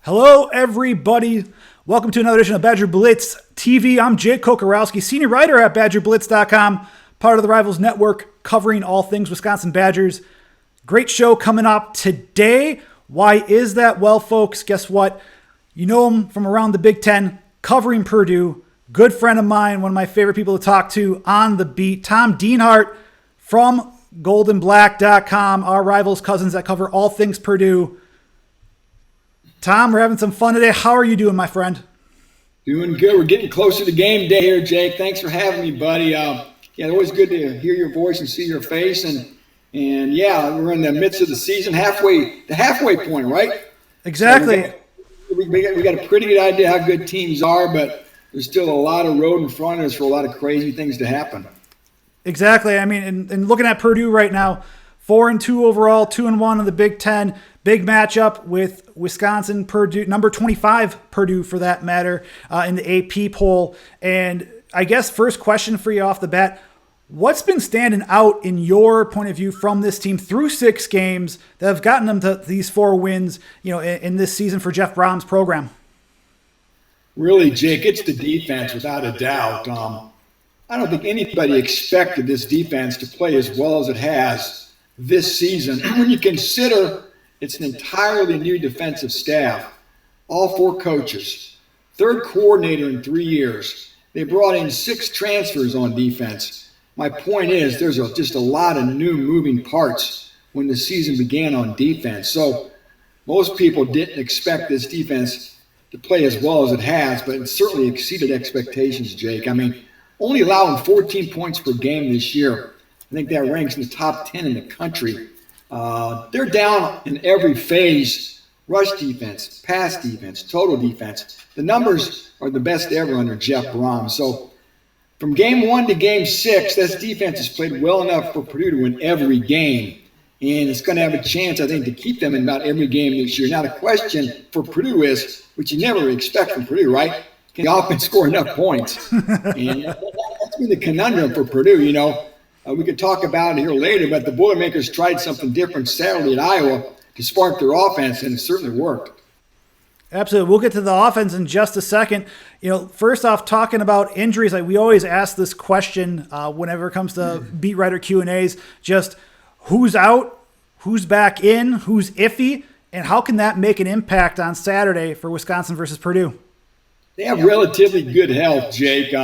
Hello, everybody. Welcome to another edition of BadgerBlitz TV. I'm Jake Kokorowski, senior writer at BadgerBlitz.com, part of the Rivals Network, covering all things Wisconsin Badgers. Great show coming up today. Why is that? Well, folks, guess what? You know him from around the Big Ten, covering Purdue. Good friend of mine, one of my favorite people to talk to on the beat, Tom Dienhart from GoldenBlack.com, our Rivals cousins that cover all things Purdue. Tom, we're having some fun today. How are you doing, my friend? Doing good. We're getting closer to game day here, Jake. Thanks for having me, buddy. Always good to hear your voice and see your face. And yeah, we're in the midst of the season, the halfway point, right? Exactly. We got a pretty good idea how good teams are, but there's still a lot of road in front of us for a lot of crazy things to happen. Exactly. I mean, and looking at Purdue right now, 4-2 overall, 2-1 in the Big Ten. Big matchup with Wisconsin, Purdue, number 25 Purdue for that matter, in the AP poll. And I guess first question for you off the bat, what's been standing out in your point of view from this team through 6 games that have gotten them to these 4 wins, in this season for Jeff Brom's program? Really, Jake, it's the defense without a doubt. I don't think anybody expected this defense to play as well as it has this season. When you consider it's an entirely new defensive staff, all 4 coaches, 3rd coordinator in 3 years. They brought in 6 transfers on defense. My point is there's just a lot of new moving parts when the season began on defense. So most people didn't expect this defense to play as well as it has, but it certainly exceeded expectations, Jake. I mean, only allowing 14 points per game this year. I think that ranks in the top 10 in the country. They're down in every phase: rush defense, pass defense, total defense. The numbers are the best ever under Jeff Brom. So from game 1 to game 6, this defense has played well enough for Purdue to win every game. And it's going to have a chance, I think, to keep them in about every game this year. Now, the question for Purdue is, which you never expect from Purdue, right? Can the offense score enough points? And that's been the conundrum for Purdue, We could talk about it here later, but the Boilermakers tried something different Saturday at Iowa to spark their offense, and it certainly worked. Absolutely. We'll get to the offense in just a second. First off, talking about injuries, we always ask this question whenever it comes to beat writer Q&As, just who's out, who's back in, who's iffy, and how can that make an impact on Saturday for Wisconsin versus Purdue? They have relatively good health, Jake.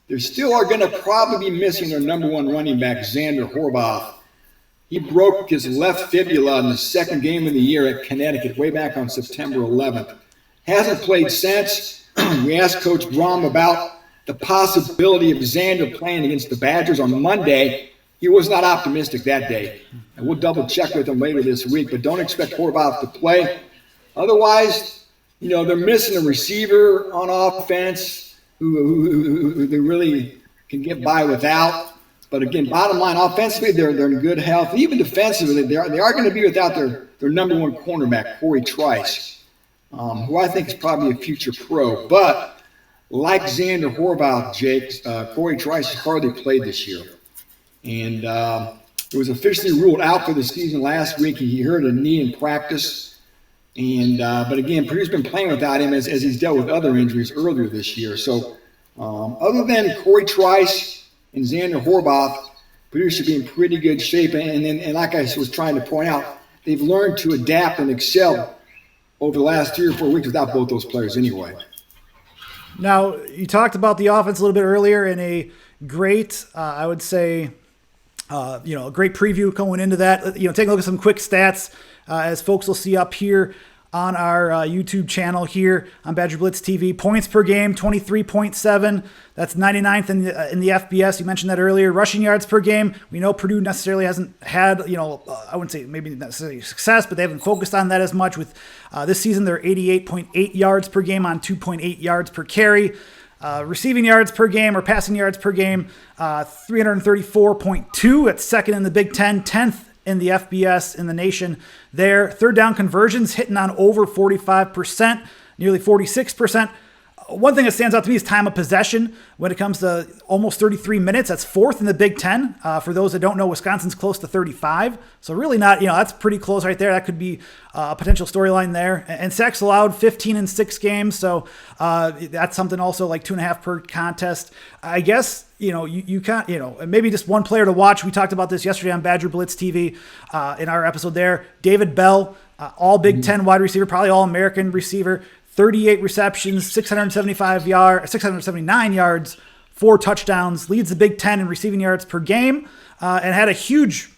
They still are going to probably be missing their number 1 running back, Xander Horvath. He broke his left fibula in the 2nd game of the year at Connecticut way back on September 11th. Hasn't played since. We asked Coach Brom about the possibility of Xander playing against the Badgers on Monday. He was not optimistic that day. And we'll double check with him later this week, but don't expect Horvath to play. Otherwise, they're missing a receiver on offense who they really can get by without. But again, bottom line, offensively, they're in good health. Even defensively, they are going to be without their number 1 cornerback, Corey Trice, who I think is probably a future pro. But like Xander Horvath, Jake, Corey Trice has hardly played this year. And it was officially ruled out for the season last week. He hurt a knee in practice. But again, Purdue's been playing without him as he's dealt with other injuries earlier this year. So other than Corey Trice and Xander Horvath, Purdue should be in pretty good shape. And like I was trying to point out, they've learned to adapt and excel over the last 3 or 4 weeks without both those players anyway. Now, you talked about the offense a little bit earlier in a great, I would say, a great preview going into that. Take a look at some quick stats as folks will see up here on our YouTube channel here on BadgerBlitz TV. Points per game, 23.7. That's 99th in the FBS. You mentioned that earlier. Rushing yards per game. We know Purdue necessarily hasn't had, I wouldn't say maybe necessarily success, but they haven't focused on that as much. With this season, they're 88.8 yards per game on 2.8 yards per carry. Receiving yards per game or passing yards per game, 334.2. That's 2nd in the Big Ten, 10th in the FBS in the nation there. 3rd down conversions hitting on over 45%, nearly 46%. One thing that stands out to me is time of possession when it comes to almost 33 minutes. That's fourth in the Big Ten. For those that don't know, Wisconsin's close to 35. So really not, that's pretty close right there. That could be a potential storyline there. And sacks allowed 15 in 6 games. So that's something also like 2.5 per contest. I guess, you can't, maybe just one player to watch. We talked about this yesterday on BadgerBlitz TV in our episode there. David Bell, all Big Ten wide receiver, probably all American receiver. 38 receptions, 679 yards, 4 touchdowns, leads the Big Ten in receiving yards per game, and had a huge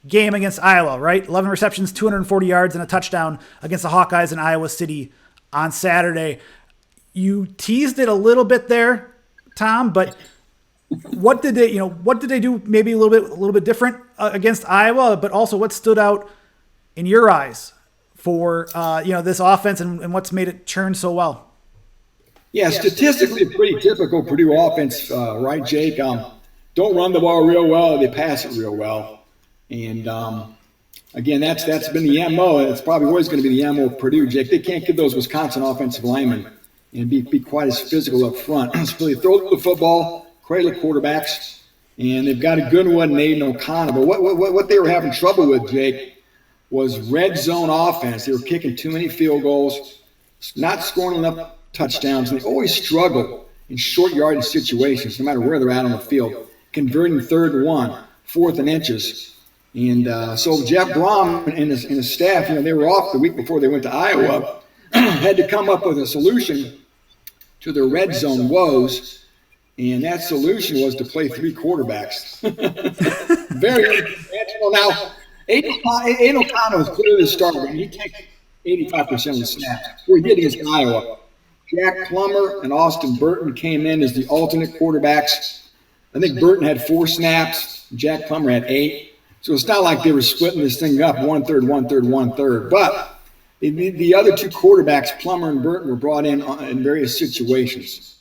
game against Iowa, right? 11 receptions, 240 yards, and a touchdown against the Hawkeyes in Iowa City on Saturday. You teased it a little bit there, Tom, but what did they do maybe a little bit different against Iowa, but also what stood out in your eyes for this offense and what's made it churn so well? Yeah, statistically pretty typical Purdue offense, right, Jake? Don't run the ball real well. They pass it real well. And, again, that's been the MO, and it's probably always going to be the MO of Purdue, Jake. They can't give those Wisconsin offensive linemen and be quite as physical up front. So they throw the football, cradle quarterbacks, and they've got a good one in Aiden O'Connor. But what they were having trouble with, Jake, was red zone offense. They were kicking too many field goals, not scoring enough touchdowns, and they always struggle in short yardage situations, no matter where they're at on the field, converting 3rd and 1, 4th and inches. And so Jeff Brom and his staff, they were off the week before they went to Iowa, had to come up with a solution to their red zone woes, and that solution was to play 3 quarterbacks. Very intentional. Now, Aiden O'Connor was clearly the starter. He took 85% of the snaps. Before he did against Iowa. Jack Plummer and Austin Burton came in as the alternate quarterbacks. I think Burton had 4 snaps. Jack Plummer had 8. So it's not like they were splitting this thing up 1/3, 1/3, 1/3. But the other 2 quarterbacks, Plummer and Burton, were brought in various situations.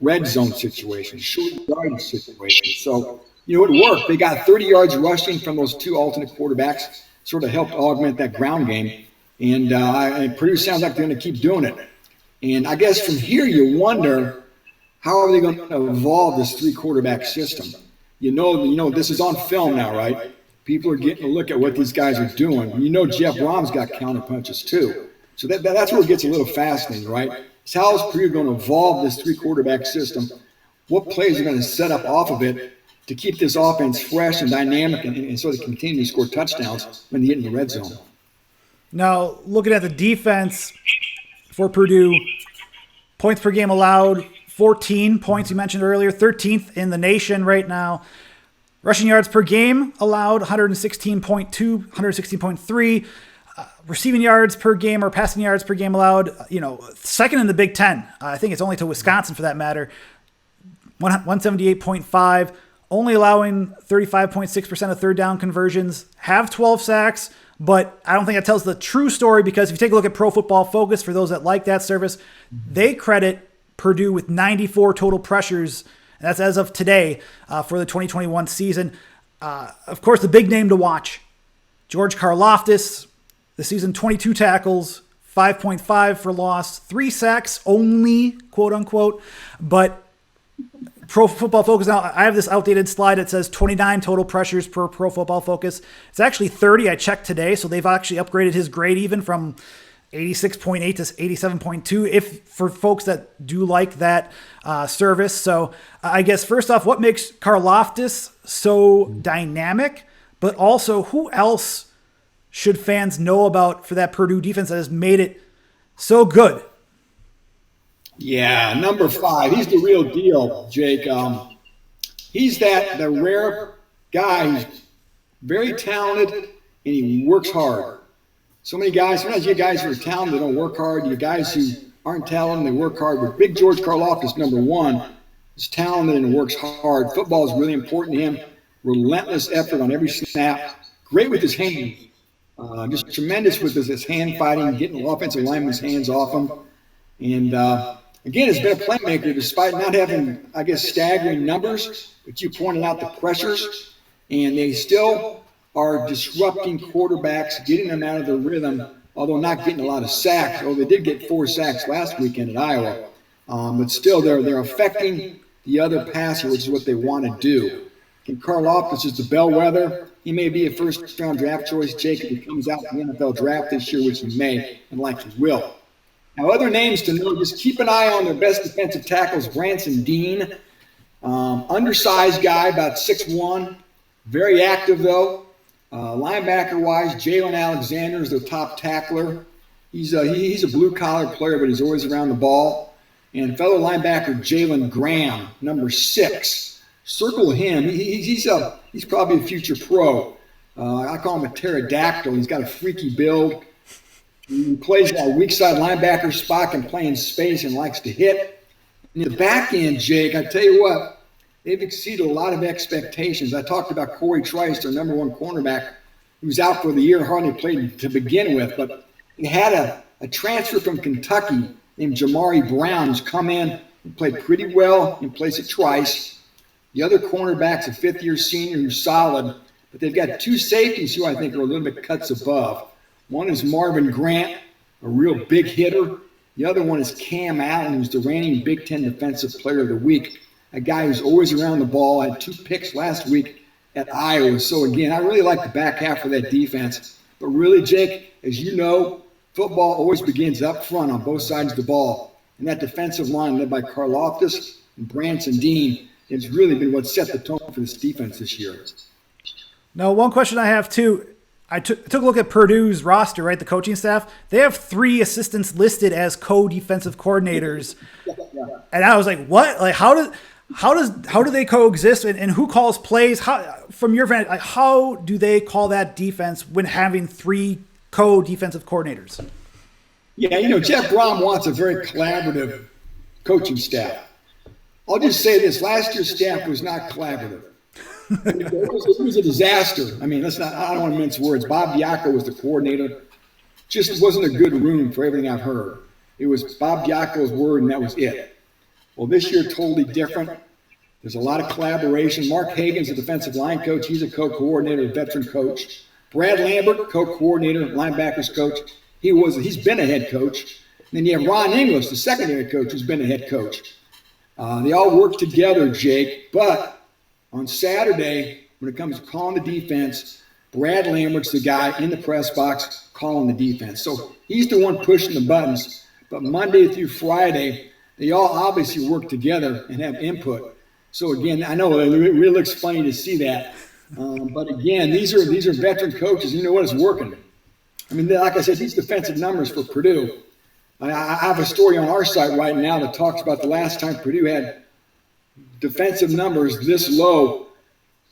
Red zone situations, short yardage situations. So, it worked. They got 30 yards rushing from those 2 alternate quarterbacks, sort of helped augment that ground game. And Purdue sounds like they're going to keep doing it. And I guess from here you wonder, how are they going to evolve this 3-quarterback system? This is on film now, right? People are getting a look at what these guys are doing. Jeff Brom's got counter punches too. So that's where it gets a little fascinating, right? So how is Purdue going to evolve this 3-quarterback system? What plays are going to set up off of it to keep this offense fresh and dynamic and sort of continue to score touchdowns when they get in the red zone? Now, looking at the defense for Purdue, points per game allowed, 14 points you mentioned earlier, 13th in the nation right now. Rushing yards per game allowed, 116.2, 116.3. Receiving yards per game or passing yards per game allowed, second in the Big Ten. I think it's only to Wisconsin for that matter. 178.5. Only allowing 35.6% of 3rd down conversions, have 12 sacks, but I don't think that tells the true story, because if you take a look at Pro Football Focus, for those that like that service, they credit Purdue with 94 total pressures, and that's as of today for the 2021 season. Of course, the big name to watch, George Karlaftis, the season 22 tackles, 5.5 for loss, 3 sacks only, quote unquote, but Pro Football Focus, now I have this outdated slide that says 29 total pressures per Pro Football Focus. It's actually 30. I checked today, so they've actually upgraded his grade even from 86.8 to 87.2, if for folks that do like that service. So I guess first off, what makes Karlaftis so dynamic, but also who else should fans know about for that Purdue defense that has made it so good? Yeah, number 5. He's the real deal, Jake. He's the rare guy who's very talented and he works hard. So many guys, sometimes you guys who are talented, they don't work hard. You guys who aren't talented, they work hard. But big George Karlaftis, number 1, is talented and works hard. Football is really important to him. Relentless effort on every snap. Great with his hands. Just tremendous with his hand fighting, getting offensive linemen's hands off him. And again, has been a playmaker despite not having, I guess, staggering numbers. But you pointed out the pressures, and they still are disrupting quarterbacks, getting them out of their rhythm, although not getting a lot of sacks. Oh, they did get 4 sacks last weekend at Iowa. But still, they're affecting the other passer, which is what they want to do. And Karlaftis is the bellwether. He may be a first-round draft choice, Jake, if he comes out in the NFL draft this year, which he may and likely will. Now, other names to know, just keep an eye on their best defensive tackles. Branson Dean, undersized guy, about 6'1", very active though. Linebacker-wise, Jalen Alexander is their top tackler. He's a blue-collar player, but he's always around the ball. And fellow linebacker Jalen Graham, number 6. Circle him. He's probably a future pro. I call him a pterodactyl. He's got a freaky build. He plays a weak side linebacker spot, can play in space and likes to hit. In the back end, Jake, I tell you what, they've exceeded a lot of expectations. I talked about Corey Trice, their number 1 cornerback, who's out for the year, hardly played to begin with. But they had a transfer from Kentucky named Jamari Brown, who's come in and played pretty well in place of Trice. The other cornerback's a 5th-year senior who's solid, but they've got 2 safeties who I think are a little bit cuts above. One is Marvin Grant, a real big hitter. The other one is Cam Allen, who's the reigning Big Ten Defensive Player of the Week, a guy who's always around the ball. Had 2 picks last week at Iowa. So, again, I really like the back half of that defense. But really, Jake, as you know, football always begins up front on both sides of the ball. And that defensive line led by Karlaftis and Branson Dean has really been what set the tone for this defense this year. Now, one question I have, too. I took a look at Purdue's roster, right, the coaching staff. They have 3 assistants listed as co-defensive coordinators. And I was like, what? Like, how do they coexist, and who calls plays? How, from your vantage, like, how do they call that defense when having 3 co-defensive coordinators? Yeah, Jeff Brom wants a very collaborative coaching staff. I'll just say this: last year's staff was not collaborative. It was a disaster. I mean, I don't want to mince words. Bob Diaco was the coordinator. Just wasn't a good room for everything I've heard. It was Bob Diaco's word, and that was it. Well, this year, totally different. There's a lot of collaboration. Mark Hagan's a defensive line coach. He's a co-coordinator, a veteran coach. Brad Lambert, co-coordinator, linebackers coach. He's been a head coach. And then you have Ron English, the secondary coach, who's been a head coach. They all work together, Jake, but on Saturday, when it comes to calling the defense, Brad Lambert's the guy in the press box calling the defense. So he's the one pushing the buttons. But Monday through Friday, they all obviously work together and have input. So again, I know it really looks funny to see that. But again, these are veteran coaches. You know what is working. I mean, like I said, these defensive numbers for Purdue. I have a story on our site right now that talks about the last time Purdue had defensive numbers this low.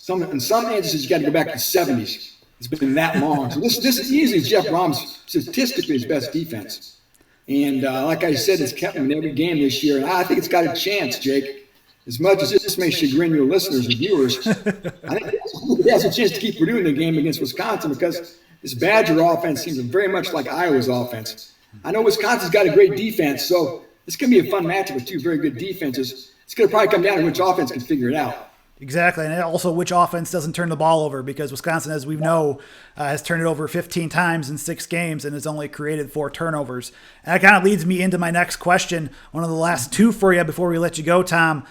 In some instances, you got to go back to the 70s. It's been that long. So this is easily Jeff Brom's statistically his best defense. And like I said, it's kept him in every game this year. And I think it's got a chance, Jake. As much as this may chagrin your listeners and viewers, I think it has a chance to keep Purdue in the game against Wisconsin because this Badger offense seems very much like Iowa's offense. I know Wisconsin's got a great defense, so it's going to be a fun matchup with 2 very good defenses. It's going to probably come down to which offense can figure it out. Exactly, and also which offense doesn't turn the ball over, because Wisconsin, as we know, has turned it over 15 times in 6 games and has only created 4 turnovers. And that kind of leads me into my next question, one of the last 2 for you before we let you go, Tom.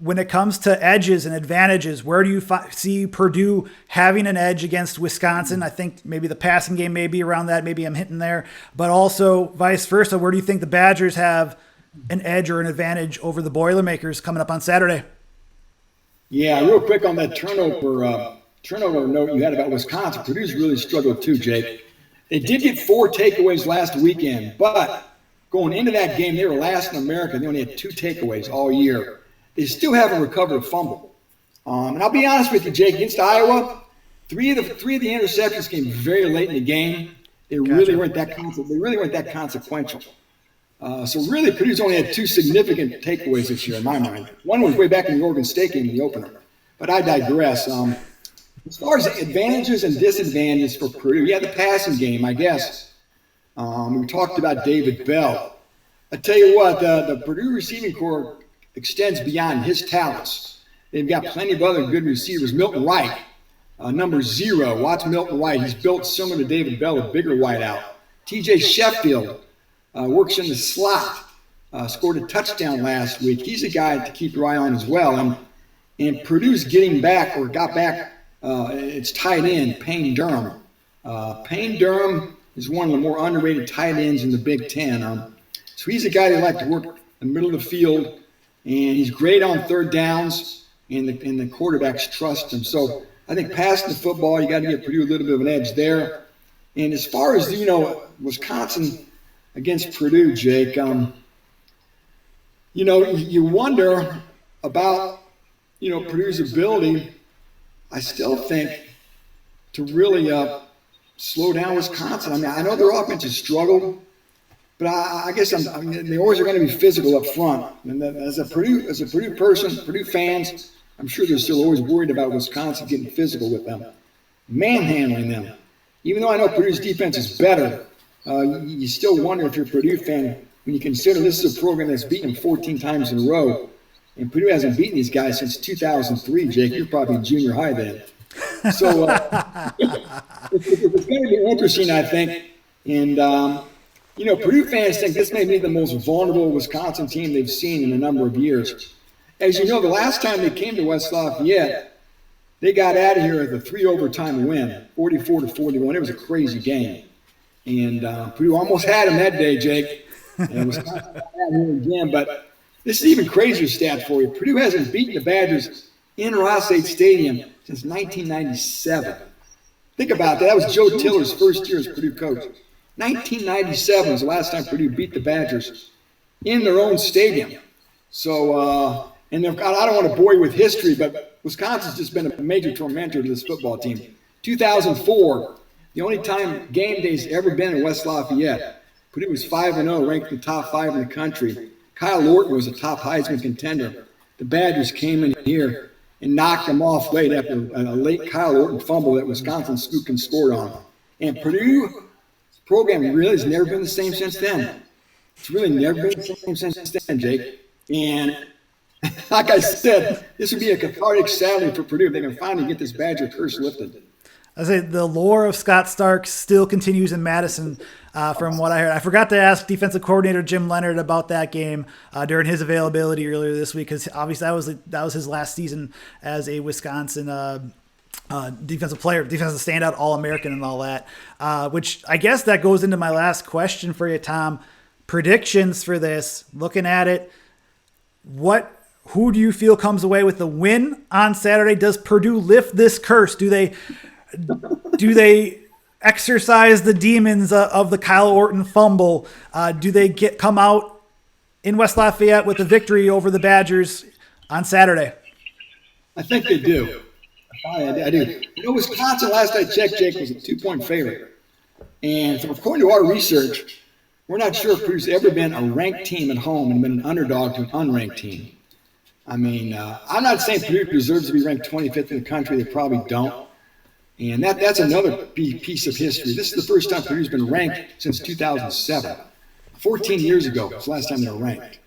When it comes to edges and advantages, where do you see Purdue having an edge against Wisconsin? I think maybe the passing game may be around that. Maybe I'm hitting there. But also vice versa, where do you think the Badgers have an edge or an advantage over the Boilermakers coming up on Saturday? Yeah, real quick on that turnover note you had about Wisconsin. Purdue's really struggled too, Jake. They did get 4 takeaways last weekend, but going into that game, they were last in America. They only had 2 takeaways all year. They still haven't recovered a fumble. And I'll be honest with you, Jake, against Iowa, three of the interceptions came very late in the game. They really weren't that consequential. So really, Purdue's only had 2 significant takeaways this year in my mind. One was way back in the Oregon State game in the opener. But I digress. As far as advantages and disadvantages for Purdue, the passing game, I guess. We talked about David Bell. I tell you what, the Purdue receiving corps extends beyond his talents. They've got plenty of other good receivers. Milton Wright, number 0. Watch Milton Wright. He's built similar to David Bell, a bigger wideout. TJ Sheffield works in the slot. scored a touchdown last week. He's a guy to keep your eye on as well. And Purdue's getting back, or got back, it's tight end, Payne Durham. Payne Durham is one of the more underrated tight ends in the Big Ten. So he's a guy that like to work in the middle of the field, and he's great on third downs, and the quarterbacks trust him. So I think passing the football, you got to give Purdue a little bit of an edge there. And as far as, Wisconsin against Purdue, Jake, you wonder about, Purdue's ability, I still think, to really slow down Wisconsin. I mean, I know their offense has struggled, but I guess they always are going to be physical up front. And as a Purdue person, Purdue fans, I'm sure they're still always worried about Wisconsin getting physical with them, manhandling them. Even though I know Purdue's defense is better, you still wonder if you're a Purdue fan when you consider this is a program that's beaten them 14 times in a row. And Purdue hasn't beaten these guys since 2003, Jake. You're probably in junior high then. So it's going to be interesting, I think. And, Purdue fans think this may be the most vulnerable Wisconsin team they've seen in a number of years. As you know, the last time they came to West Lafayette, they got out of here with a 3-overtime win, 44-41. It was a crazy game. And Purdue almost had them that day, Jake. And Wisconsin got out here again. But this is even crazier stat for you. Purdue hasn't beaten the Badgers in Ross-Ade Stadium since 1997. Think about that. That was Joe Tiller's first year as Purdue coach. 1997 was the last time Purdue beat the Badgers in their own stadium. So, I don't want to bore you with history, but Wisconsin's just been a major tormentor to this football team. 2004, the only time game day's ever been in West Lafayette. Purdue was 5-0, ranked in the top 5 in the country. Kyle Orton was a top Heisman contender. The Badgers came in here and knocked them off late after a late Kyle Orton fumble that Wisconsin scooped and scored on. And Purdue's program really has never been the same since then. It's really never been the same since then, Jake. And like I said, this would be a cathartic Saturday for Purdue if they can finally get this Badger curse lifted. I say the lore of Scott Starks still continues in Madison, from what I heard. I forgot to ask defensive coordinator Jim Leonard about that game during his availability earlier this week, because obviously that was his last season as a Wisconsin defensive player, defensive standout, All-American, and all that. Which I guess that goes into my last question for you, Tom. Predictions for this. Looking at it, who do you feel comes away with the win on Saturday? Does Purdue lift this curse? Do they exercise the demons of the Kyle Orton fumble? Do they come out in West Lafayette with a victory over the Badgers on Saturday? I think they do. I do. Wisconsin, last I checked, Jake, was a 2-point favorite. And according to our research, we're not sure if Purdue's ever been a ranked team at home and been an underdog to an unranked team. I mean, I'm not saying Purdue deserves to be ranked 25th in the country. They probably don't. And that's another piece of history. This is the first time Purdue's been ranked since 2007. 14 years ago was the last time they were ranked.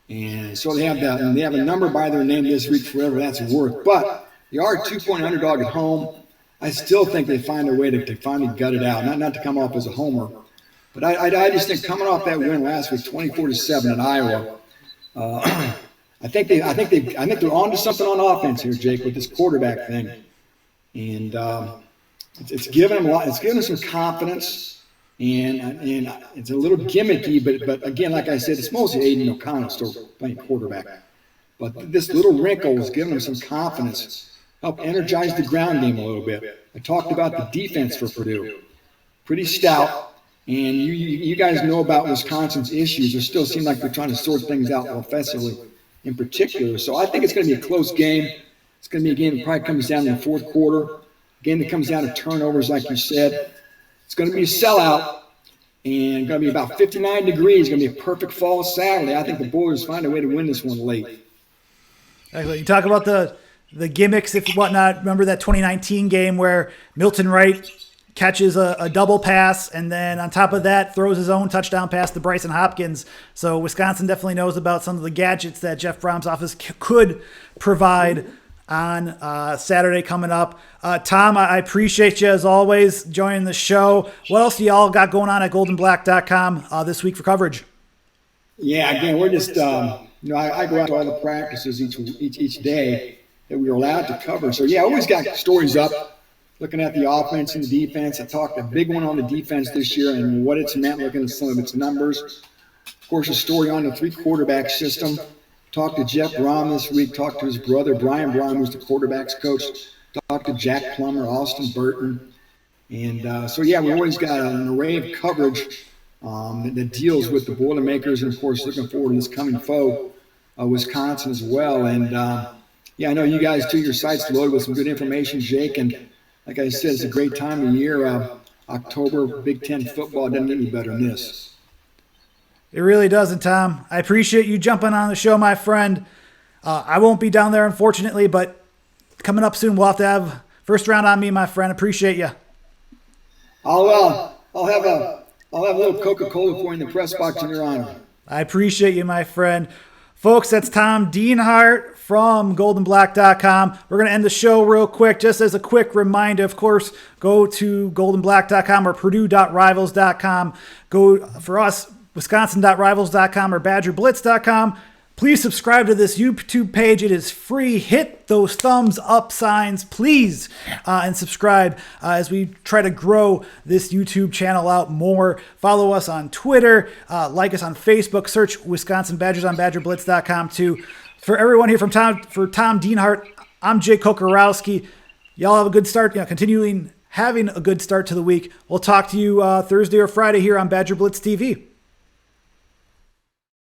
And so they have a number by their name this week, forever that's worth. But they are a 2-point underdog at home. I still think they find a way to finally gut it out, not to come off as a homer. But I just think coming off that win last week, 24-7 at Iowa, I think they're onto something on offense here, Jake, with this quarterback thing, and it's given them it's given them some confidence, and it's a little gimmicky, but again, like I said, it's mostly Aiden O'Connell still playing quarterback, but this little wrinkle is giving them some confidence, help energize the ground game a little bit. I talked about the defense for Purdue, pretty stout. And you guys know about Wisconsin's issues. It still seems like they're trying to sort things out offensively in particular. So I think it's going to be a close game. It's going to be a game that probably comes down in the fourth quarter, a game that comes down to turnovers, like you said. It's going to be a sellout, and going to be about 59 degrees. It's going to be a perfect fall Saturday. I think the Boilers find a way to win this one late. Actually, you talk about the gimmicks, if whatnot. Remember that 2019 game where Milton Wright catches a double pass, and then on top of that throws his own touchdown pass to Bryson Hopkins. So Wisconsin definitely knows about some of the gadgets that Jeff Brohm's office could provide on Saturday coming up. Tom, I appreciate you as always joining the show. What else do y'all got going on at goldenblack.com this week for coverage? Yeah, again, we're just, I go out to all the practices each day that we were allowed to cover. So, yeah, I always got stories up looking at the offense and the defense. I talked a big one on the defense this year and what it's meant, looking at some of its numbers. Of course, a story on the 3-quarterback system. Talked to Jeff Brom this week, talked to his brother, Brian Brom, who's the quarterback's coach. Talked to Jack Plummer, Austin Burton. And so, yeah, we always got an array of coverage that deals with the Boilermakers, and, of course, looking forward to this coming foe, Wisconsin as well. And, yeah, I know you guys, too, your site's loaded with some good information, Jake. And like I said, it's a great time of year. October, Big Ten football doesn't get any better than this. It really doesn't, Tom. I appreciate you jumping on the show, my friend. I won't be down there, unfortunately, but coming up soon, we'll have to have first round on me, my friend. Appreciate you. I'll have a little Coca-Cola for you in the press box in your honor. I appreciate you, my friend. Folks, that's Tom Dienhart from goldenblack.com. We're going to end the show real quick. Just as a quick reminder, of course, go to goldenblack.com or purdue.rivals.com. Go for us, wisconsin.rivals.com or badgerblitz.com. Please subscribe to this YouTube page. It is free. Hit those thumbs up signs, please, and subscribe as we try to grow this YouTube channel out more. Follow us on Twitter. Like us on Facebook. Search Wisconsin Badgers on BadgerBlitz.com too. For everyone here for Tom Dienhart, I'm Jake Kokorowski. Y'all have a good start. Continuing having a good start to the week. We'll talk to you Thursday or Friday here on Badger Blitz TV.